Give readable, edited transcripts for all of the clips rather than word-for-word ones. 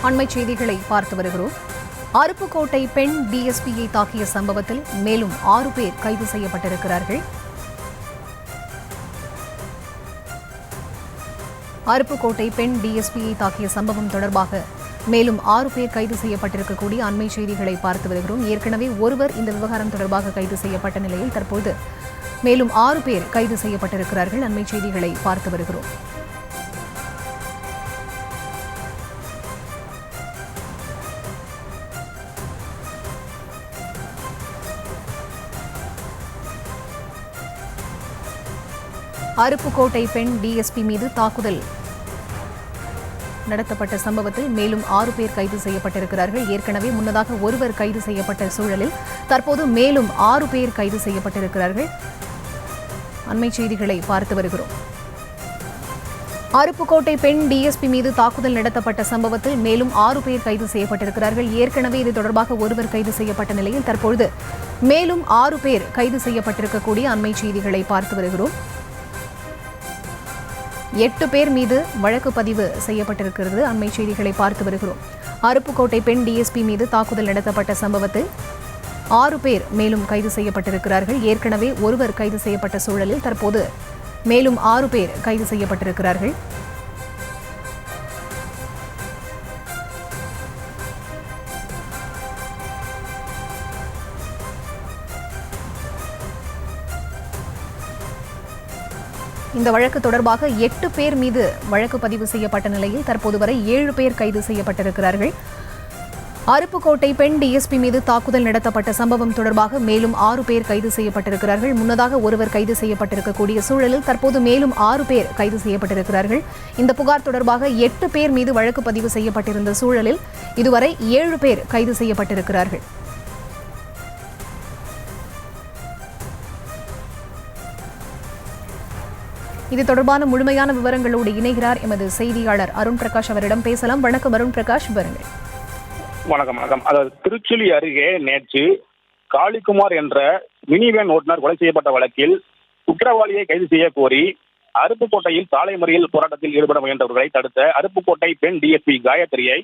அண்மைச் செய்திகளை பார்த்து வருகிறோம். அருப்புக்கோட்டை பெண் டிஎஸ்பியை தாக்கிய சம்பவத்தில் மேலும் 6 பேர் கைது செய்யப்பட்டிருக்கிறார்கள். அருப்புக்கோட்டை பெண் டிஎஸ்பியை தாக்கிய சம்பவம் தொடர்பாக மேலும் 6 பேர் கைது செய்யப்பட்டிருக்கக்கூடிய அண்மை செய்திகளை பார்த்து வருகிறோம். ஏற்கனவே ஒருவர் இந்த விவகாரம் தொடர்பாக கைது செய்யப்பட்ட நிலையில் தற்போது மேலும் 6 பேர் கைது செய்யப்பட்டிருக்கிறார்கள். அண்மை செய்திகளை பார்த்து வருகிறோம். அருப்புக்கோட்டை பெண் டிஎஸ்பி மீது தாக்குதல் நடத்தப்பட்ட சம்பவத்தில் மேலும் 6 பேர் கைது செய்யப்பட்டிருக்கிறார்கள். ஏற்கனவே முன்னதாக ஒருவர் கைது செய்யப்பட்ட சூழலில் தற்போது மேலும் 6 பேர் கைது செய்யப்பட்டிருக்கிறார்கள். அண்மை செய்திகளை பார்த்து வருகிறோம். அருப்புக்கோட்டை பெண் டிஎஸ்பி மீது தாக்குதல் நடத்தப்பட்ட சம்பவத்தில் மேலும் 6 பேர் கைது செய்யப்பட்டிருக்கிறார்கள். ஏற்கனவே இது தொடர்பாக ஒருவர் கைது செய்யப்பட்ட நிலையில் தற்பொழுது மேலும் 6 பேர் கைது செய்யப்பட்டிருக்கக்கூடிய அண்மை செய்திகளை பார்த்து வருகிறோம். 8 பேர் மீது வழக்கு பதிவு செய்யப்பட்டிருக்கிறது. அண்மை செய்திகளை பார்த்து வருகிறோம். அருப்புக்கோட்டை பெண் டிஎஸ்பி மீது தாக்குதல் நடத்தப்பட்ட சம்பவத்தில் 6 பேர் மேலும் கைது செய்யப்பட்டிருக்கிறார்கள். ஏற்கனவே ஒருவர் கைது செய்யப்பட்ட சூழலில் தற்போது மேலும் 6 பேர் கைது செய்யப்பட்டிருக்கிறார்கள். இந்த வழக்கு தொடர்பாக 8 பேர் மீது வழக்கு பதிவு செய்யப்பட்ட நிலையில் தற்போது வரை 7 பேர் கைது செய்யப்பட்டிருக்கிறார்கள். அருப்புக்கோட்டை பெண் டிஎஸ்பி மீது தாக்குதல் நடத்தப்பட்ட சம்பவம் தொடர்பாக மேலும் 6 பேர் கைது செய்யப்பட்டிருக்கிறார்கள். முன்னதாக ஒருவர் கைது செய்யப்பட்டிருக்கக்கூடிய சூழலில் தற்போது மேலும் 6 பேர் கைது செய்யப்பட்டிருக்கிறார்கள். இந்த புகார் தொடர்பாக 8 பேர் மீது வழக்கு பதிவு செய்யப்பட்டிருந்த சூழலில் இதுவரை 7 பேர் கைது செய்யப்பட்டிருக்கிறார்கள். இது தொடர்பான முழுமையான விவரங்களோடு இணைகிறார் எமது செய்தியாளர் அருண் பிரகாஷ். அவரிடம் பேசலாம். வணக்கம் அருண் பிரகாஷ், விவரங்கள். வணக்கம். அதாவது திருச்சுழி அருகே நேற்று காளிக்குமார் என்ற மினி வேன் ஓட்டுநர் கொலை செய்யப்பட்ட வழக்கில் குற்றவாளியை கைது செய்ய கோரி அருப்புக்கோட்டையில் சாலை மறியல் போராட்டத்தில் ஈடுபட முயன்றவர்களை தடுத்த அருப்புக்கோட்டை பெண் டிஎஸ்பி காயத்ரியை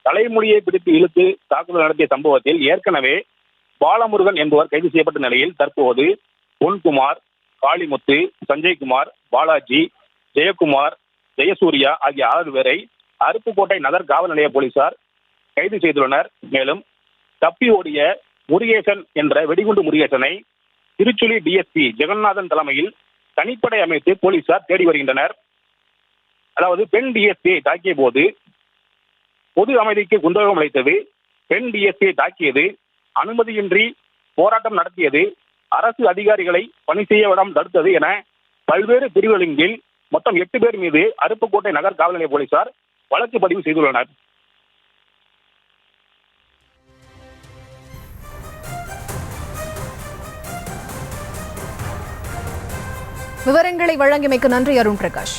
தலைமொழியை பிடித்து இழுத்து தாக்குதல் நடத்திய சம்பவத்தில் ஏற்கனவே பாலமுருகன் என்பவர் கைது செய்யப்பட்ட நிலையில் தற்போது பொன்குமார், காளிமுத்து, சஞ்சய்குமார், பாலாஜி, ஜெயக்குமார், ஜெயசூர்யா ஆகிய 6 பேரை அருப்புக்கோட்டை நகர் காவல் நிலைய போலீசார் கைது செய்துள்ளனர். மேலும் தப்பி ஓடிய முருகேசன் என்ற வெடிகுண்டு முருகேசனை திருச்சுழி டிஎஸ்பி ஜெகநாதன் தலைமையில் தனிப்படை அமைத்து போலீசார் தேடி வருகின்றனர். அதாவது பெண் டிஎஸ்பியை தாக்கிய போது பொது அமைதிக்கு குந்தகம் அளித்தது, பெண் டிஎஸ்பியை தாக்கியது, அனுமதியின்றி போராட்டம் நடத்தியது, அரசு அதிகாரிகளை பணி செய்ய விடாமல் தடுத்தது என பல்வேறு பிரிவுகளின் கீழ் மொத்தம் 8 பேர் மீது அருப்புக்கோட்டை நகர் காவல் நிலைய போலீசார் வழக்கு பதிவு செய்துள்ளனர். விவரங்களை வழங்கியமைக்கு நன்றி அருண் பிரகாஷ்.